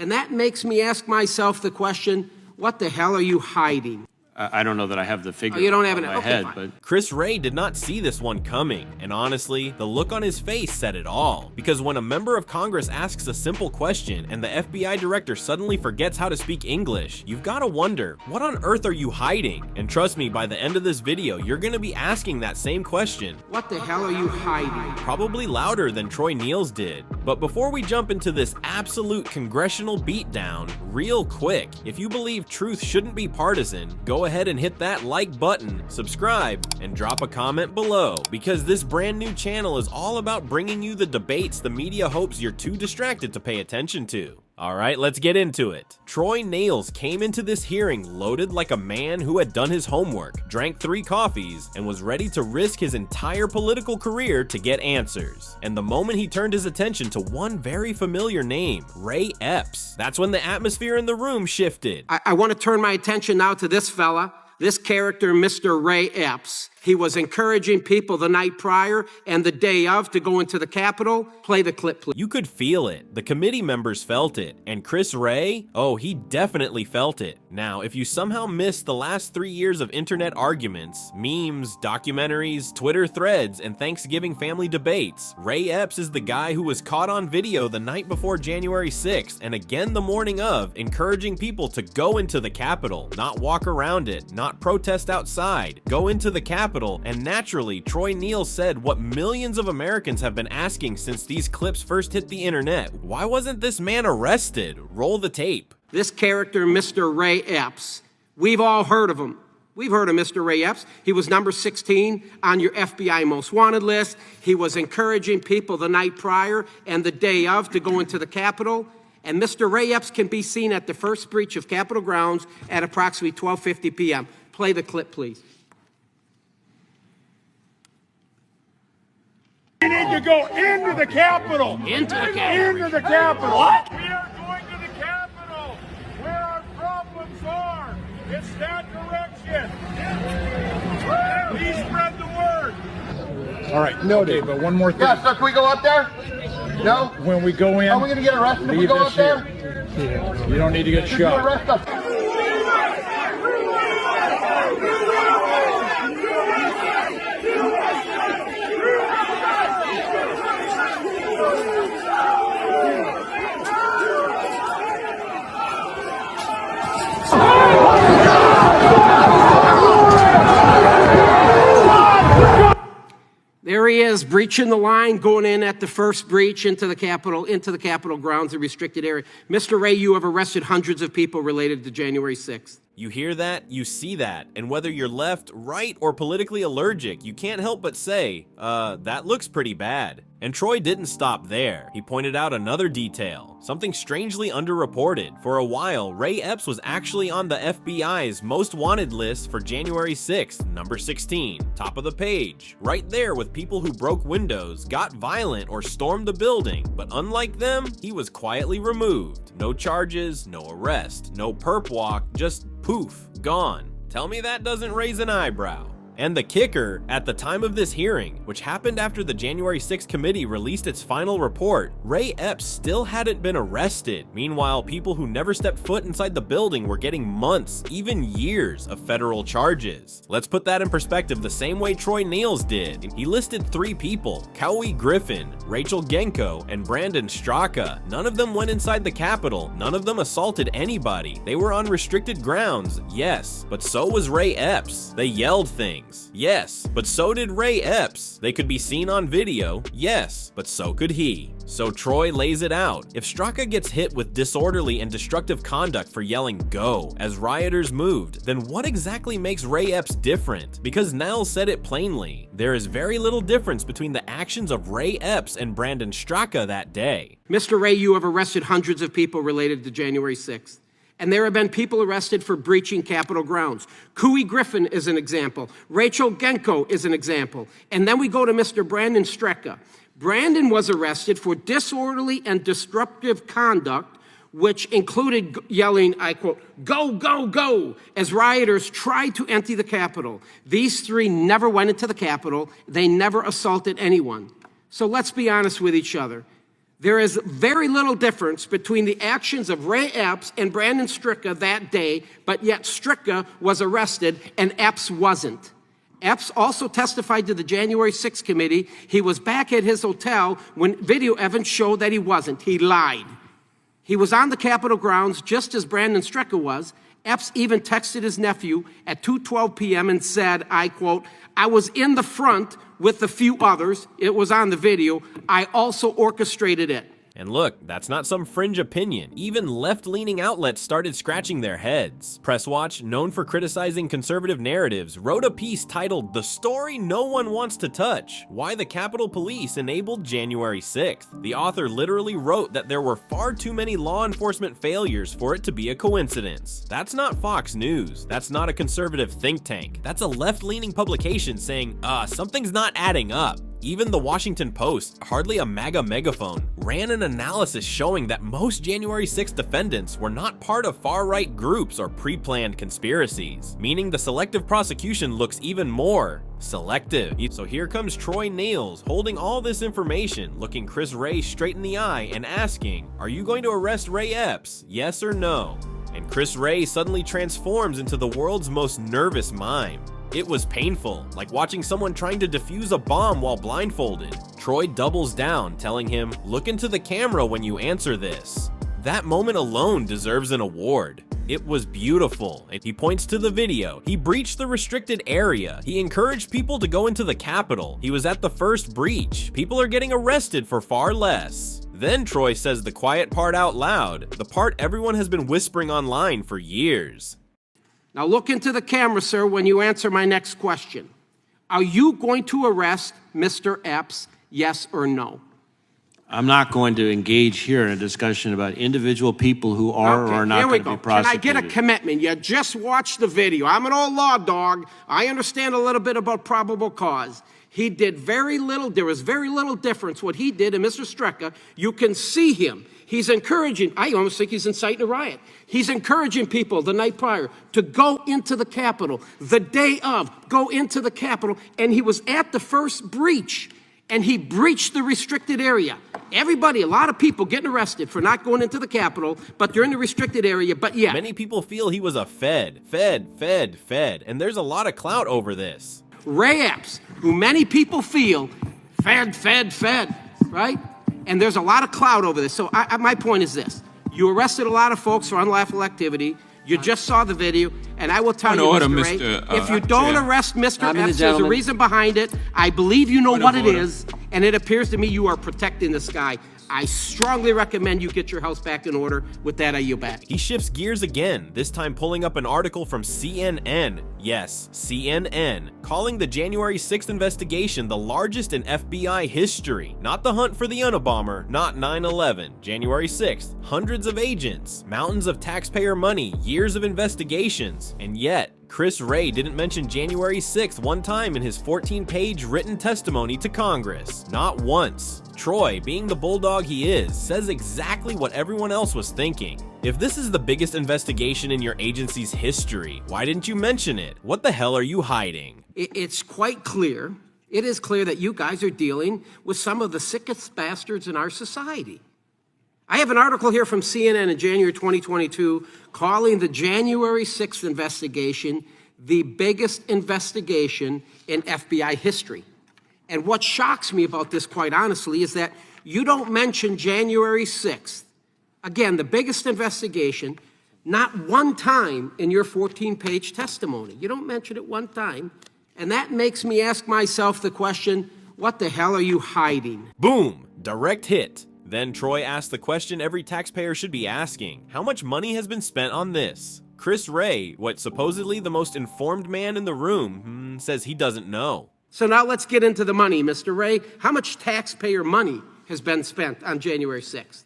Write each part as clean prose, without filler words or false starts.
And that makes me ask myself the question, what the hell are you hiding? I don't know that I have the figure you don't have in it? my Okay, head, fine. but Chris Wray did not see this one coming, and honestly, the look on his face said it all. Because when a member of Congress asks a simple question and the FBI director suddenly forgets how to speak English, you've got to wonder, what on earth are you hiding? And trust me, by the end of this video, you're going to be asking that same question. What the hell are you hiding? Probably louder than Troy Nehls did. But before we jump into this absolute congressional beatdown, real quick, if you believe truth shouldn't be partisan, go ahead and hit that like button, subscribe, and drop a comment below, because this brand new channel is all about bringing you the debates the media hopes you're too distracted to pay attention to. Alright, let's get into it. Troy Nehls came into this hearing loaded like a man who had done his homework, drank 3 coffees, and was ready to risk his entire political career to get answers. And the moment he turned his attention to one very familiar name, Ray Epps, that's when the atmosphere in the room shifted. I want to turn my attention now to this fella, this character, Mr. Ray Epps. He was encouraging people the night prior and the day of to go into the Capitol. Play the clip, please. You could feel it. The committee members felt it. And Chris Wray? Oh, he definitely felt it. Now, if you somehow missed the last 3 years of internet arguments, memes, documentaries, Twitter threads, and Thanksgiving family debates, Ray Epps is the guy who was caught on video the night before January 6th and again the morning of, encouraging people to go into the Capitol, not walk around it, not protest outside, go into the Capitol. And naturally, Troy Nehls said what millions of Americans have been asking since these clips first hit the internet. Why wasn't this man arrested? Roll the tape. This character, Mr. Ray Epps, we've all heard of him. We've heard of Mr. Ray Epps. He was number 16 on your FBI most wanted list. He was encouraging people the night prior and the day of to go into the Capitol. And Mr. Ray Epps can be seen at the first breach of Capitol grounds at approximately 12:50 p.m. Play the clip, please. We need to go into the Capitol. Into the Capitol. Into the Capitol. What? We are going to the Capitol, where our problems are. It's that direction. Please spread the word. All right, noted. Okay, but one more thing. Yeah, so can we go up there? No? When we go in, are we going to get arrested if we go up there? Yeah. You don't need to get shot. Arrest us. There he is, breaching the line, going in at the first breach into the Capitol grounds, the restricted area. Mr. Ray, you have arrested hundreds of people related to January 6th. You hear that, you see that, and whether you're left, right, or politically allergic, you can't help but say, that looks pretty bad. And Troy didn't stop there. He pointed out another detail, something strangely underreported. For a while, Ray Epps was actually on the FBI's most wanted list for January 6th, number 16, top of the page, right there with people who broke windows, got violent, or stormed the building. But unlike them, he was quietly removed. No charges, no arrest, no perp walk, just poof, gone. Tell me that doesn't raise an eyebrow. And the kicker, at the time of this hearing, which happened after the January 6th committee released its final report, Ray Epps still hadn't been arrested. Meanwhile, people who never stepped foot inside the building were getting months, even years, of federal charges. Let's put that in perspective the same way Troy Nehls did. He listed 3 people, Cowie Griffin, Rachel Genko, and Brandon Straka. None of them went inside the Capitol. None of them assaulted anybody. They were on restricted grounds, yes, but so was Ray Epps. They yelled things. Yes, but so did Ray Epps. They could be seen on video. Yes, but so could he. So Troy lays it out. If Straka gets hit with disorderly and destructive conduct for yelling "go" as rioters moved, then what exactly makes Ray Epps different? Because Nehls said it plainly. There is very little difference between the actions of Ray Epps and Brandon Straka that day. Mr. Ray, you have arrested hundreds of people related to January 6th. And there have been people arrested for breaching Capitol grounds. Cowie Griffin is an example. Rachel Genko is an example. And then we go to Mr. Brandon Straka. Brandon was arrested for disorderly and disruptive conduct, which included yelling, I quote, "Go, go, go," as rioters tried to empty the Capitol. These 3 never went into the Capitol. They never assaulted anyone. So let's be honest with each other. There is very little difference between the actions of Ray Epps and Brandon Stricka that day, but yet Stricka was arrested and Epps wasn't. Epps also testified to the January 6th committee. He was back at his hotel when video evidence showed that he wasn't. He lied. He was on the Capitol grounds just as Brandon Stricka was. Epps even texted his nephew at 2:12 p.m. and said, I quote, I was in the front with a few others. It was on the video. I also orchestrated it. And look, that's not some fringe opinion. Even left-leaning outlets started scratching their heads. Press Watch, known for criticizing conservative narratives, wrote a piece titled "The Story No One Wants to Touch: Why the Capitol Police Enabled January 6th." The author literally wrote that there were far too many law enforcement failures for it to be a coincidence. That's not Fox News. That's not a conservative think tank. That's a left-leaning publication saying, something's not adding up. Even the Washington Post, hardly a MAGA megaphone, ran an analysis showing that most January 6th defendants were not part of far-right groups or pre-planned conspiracies, meaning the selective prosecution looks even more selective. So here comes Troy Nehls holding all this information, looking Chris Wray straight in the eye and asking, are you going to arrest Ray Epps, yes or no? And Chris Wray suddenly transforms into the world's most nervous mime. It was painful, like watching someone trying to defuse a bomb while blindfolded. Troy doubles down, telling him, look into the camera when you answer this. That moment alone deserves an award. It was beautiful, and he points to the video. He breached the restricted area. He encouraged people to go into the Capitol. He was at the first breach. People are getting arrested for far less. Then Troy says the quiet part out loud, the part everyone has been whispering online for years. Now look into the camera, sir, when you answer my next question. Are you going to arrest Mr. Epps, yes or no? I'm not going to engage here in a discussion about individual people who are or are not going to be prosecuted. Can I get a commitment? You just watched the video. I'm an old law dog. I understand a little bit about probable cause. He did very little. There was very little difference what he did and Mr. Stricka. You can see him. He's encouraging, I almost think he's inciting a riot. He's encouraging people the night prior to go into the Capitol, the day of, go into the Capitol, and he was at the first breach, and he breached the restricted area. Everybody, a lot of people getting arrested for not going into the Capitol, but they're in the restricted area, but yeah. Many people feel he was a fed, and there's a lot of clout over this. Ray Epps, who many people feel, fed, right? And there's a lot of clout over this. So my point is this. You arrested a lot of folks for unlawful activity. You just saw the video. And I will tell you, Mr. Ray, if you don't arrest Mr. Epps, there's a reason behind it. I believe you know what it is. And it appears to me you are protecting this guy. I strongly recommend you get your house back in order. With that, I yield back. He shifts gears again, this time pulling up an article from CNN. Yes, CNN, calling the January 6th investigation the largest in FBI history. Not the hunt for the Unabomber, not 9/11. January 6th, hundreds of agents, mountains of taxpayer money, years of investigations, and yet, Chris Wray didn't mention January 6th one time in his 14-page written testimony to Congress. Not once. Troy, being the bulldog he is, says exactly what everyone else was thinking. If this is the biggest investigation in your agency's history, why didn't you mention it? What the hell are you hiding? It's quite clear. It is clear that you guys are dealing with some of the sickest bastards in our society. I have an article here from CNN in January 2022 calling the January 6th investigation the biggest investigation in FBI history. And what shocks me about this, quite honestly, is that you don't mention January 6th, again, the biggest investigation, not one time in your 14-page testimony. You don't mention it one time. And that makes me ask myself the question, what the hell are you hiding? Boom! Direct hit. Then Troy asked the question every taxpayer should be asking. How much money has been spent on this? Chris Wray, what supposedly the most informed man in the room, says he doesn't know. So now let's get into the money, Mr. Wray. How much taxpayer money has been spent on January 6th?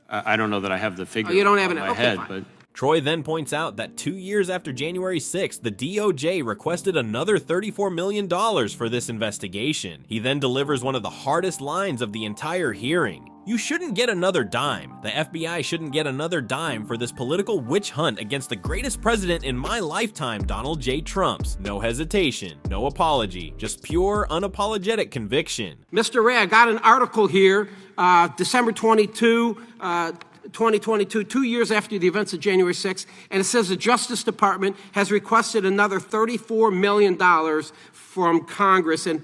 I don't know that I have the figure you don't have in it? my Okay, head, fine. but Troy then points out that 2 years after January 6th, the DOJ requested another $34 million for this investigation. He then delivers one of the hardest lines of the entire hearing. You shouldn't get another dime. The FBI shouldn't get another dime for this political witch hunt against the greatest president in my lifetime, Donald J. Trump's. No hesitation, no apology, just pure, unapologetic conviction. Mr. Ray, I got an article here, December 22, 2022, 2 years after the events of January 6th, and it says the Justice Department has requested another $34 million from Congress. And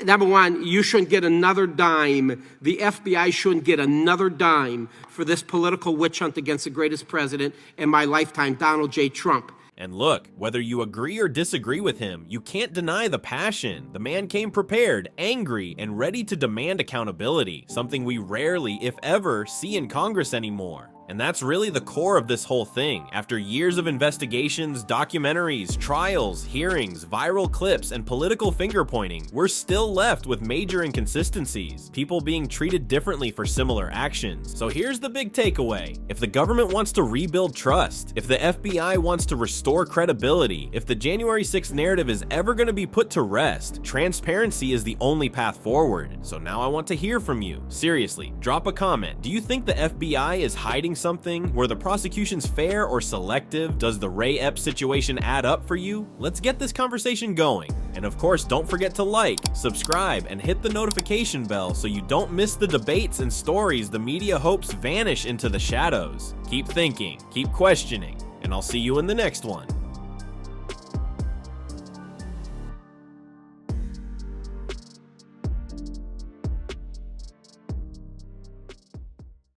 number one, you shouldn't get another dime. The FBI shouldn't get another dime for this political witch hunt against the greatest president in my lifetime, Donald J. Trump. And look, whether you agree or disagree with him, you can't deny the passion. The man came prepared, angry, and ready to demand accountability, something we rarely, if ever, see in Congress anymore. And that's really the core of this whole thing. After years of investigations, documentaries, trials, hearings, viral clips, and political finger-pointing, we're still left with major inconsistencies, people being treated differently for similar actions. So here's the big takeaway. If the government wants to rebuild trust, if the FBI wants to restore credibility, if the January 6th narrative is ever going to be put to rest, transparency is the only path forward. So now I want to hear from you. Seriously, drop a comment. Do you think the FBI is hiding something? Were the prosecutions fair or selective? Does the Ray Epps situation add up for you? Let's get this conversation going. And of course, don't forget to like, subscribe, and hit the notification bell so you don't miss the debates and stories the media hopes vanish into the shadows. Keep thinking, keep questioning, and I'll see you in the next one.